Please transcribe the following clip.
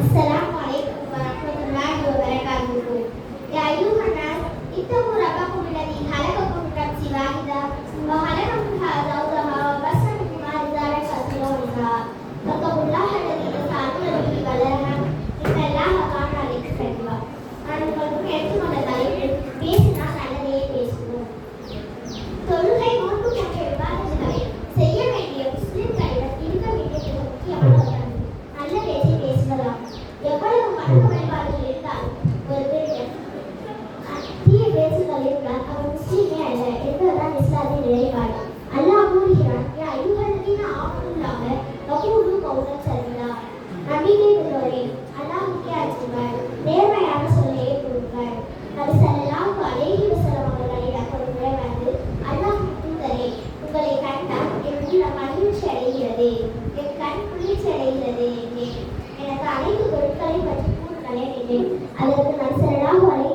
السلام عليكم ورحمة الله وبركاته. يا أيها الناس اتقوا ربكم الذي خلقكم من نفس واحدة وخلق منها زوجها وبث منهما رجالا كثيرا ونساء واتقوا الله الذي تساءلون به والأرحام إن الله كان عليكم رقيبا. நான் உங்களுக்கு எடுத்துக்கொண்ட தலைப்பு பேசினால் நல்லதையே பேசுவோம். தொழுகை நோன்பு போன்ற விவாதங்களை செய்ய வேண்டிய முஸ்லிம்களிடம் இருக்க வேண்டிய மிக முக்கியமான ஒரு நல்ல பேச்சை பேசுவதாம். எவ்வளவு மனித வழிபாடுகள் இருந்தாலும் ஒரு பெரியன் தீய பேச்சுகள் இருந்தால் அவர் முஸ்லீமே அல்ல என்பதுதான் இஸ்லாத்தின் நிலைப்பாடு. அல்லாஹ் கூறுகிறான், யா அய்யுஹல்லதீன ஆமனுல்லாஹ வகூலு கௌலன் சதீதா. நபியே அல்லாஹ்வுக்கே அஞ்சுங்கள், நேர்மையான சொல்லையே கூறுங்கள். நபி ஸல்லல்லாஹு அலைஹி வஸல்லம் அவர்களிடம் ஒரு முறை வந்து, அல்லாஹ்வின் தூதரே, உங்களை கண்டால் என் உள்ளம் மகிழ்ச்சி அடைகிறது, என் கண் குளிர்ச்சி அடைகிறது என்றேன். எனக்கு அனைத்து பொருட்களை பற்றி கூறுங்களேன் என்றேன். அதற்கு நபி ஸல்லல்லாஹு அலைஹி